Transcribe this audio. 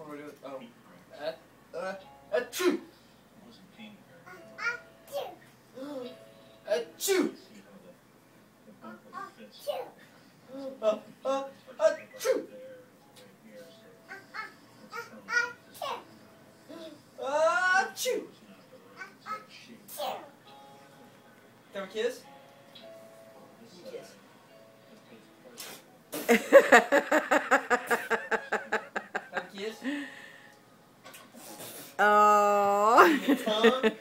we're doing. Oh. Achoo! Achoo! Achoo! Achoo! Can we kiss? Kiss. Can we kiss? Oh. Tongue?